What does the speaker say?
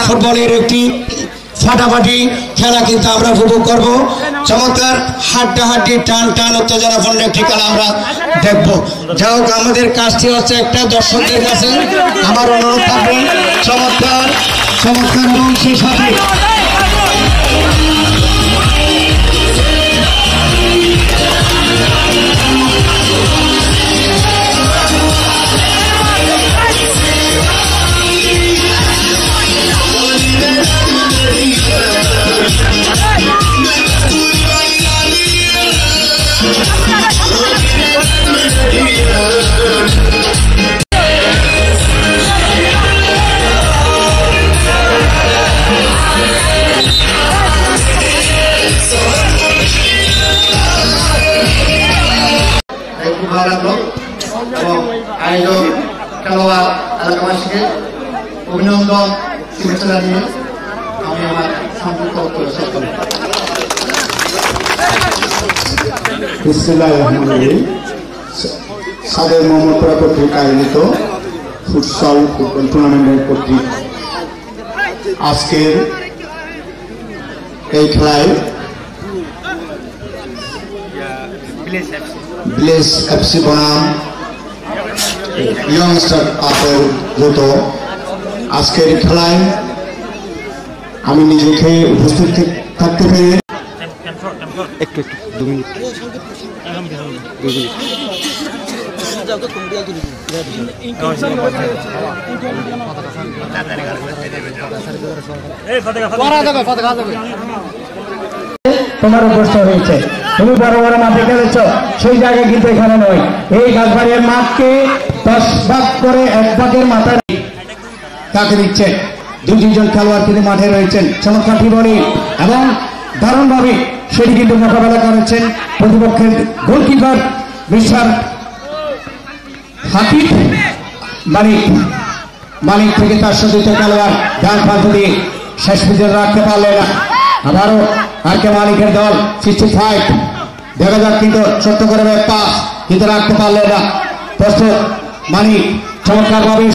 ফুটবলের একটি ফাটাফাটি খেলা কিন্তু আমরা উপভোগ করব। চমৎকার হাড্ডাহাড্ডি টান টান উত্তেজনাপূর্ণ একটি খেলা আমরা দেখবো। যাই হোক, আমাদের কাজটি হচ্ছে একটা দর্শকদের কাছে আমার অনুরোধ থাকবে চমৎকার চমৎকার এবং সেই সাথে আয়োজক খেলোয়াড় এলাকাবাসীকে অভিনন্দন শুভেচ্ছা জানিয়ে আমি আমার সংক্ষিপ্ত বক্তব্য শেষ করি। সাদের মোহাম্মদপুরা কর্তৃক আয়োজিত ফুটসল ফুটবল টুর্নামেন্টের কর্তৃক আজকের এই খেলায় ব্লেস এফসি বনাম ইয়ংস্টার আপের যত আজকের খেলায় আমি নিজেকে উপস্থিত থাকতে পেরে একটু 2 মিনিট তোমার উপস্থ হয়েছে, তুমি বড় বড় মাঠে খেলেছ, সেই জায়গায় কিন্তু এখানে নয়। এই গাছবাড়ির মাঠকে 10 ভাগ করে 1 ভাগের মাথায় তাকে দিচ্ছে। 2-3 খেলোয়াড় তিনি মাঠে রয়েছেন, চমৎকার বলি এবং দারুণভাবে সেটি কিন্তু মোকাবেলা করেছেন প্রতিপক্ষের গোলকিপার মিস্টার হাকিব মালিক থেকে তার সতীর্থ খেলোয়াড় ডান পাশে দিয়ে শেষ পর্যন্ত রাখতে পারলেন না। আবারও আরকে মালিকের দল 65 দেখা যাক, কিন্তু ছোট্ট করে পাস কিন্তু রাখতে পারলেন না। প্রস্তুত মালিক চমৎকার ভাবে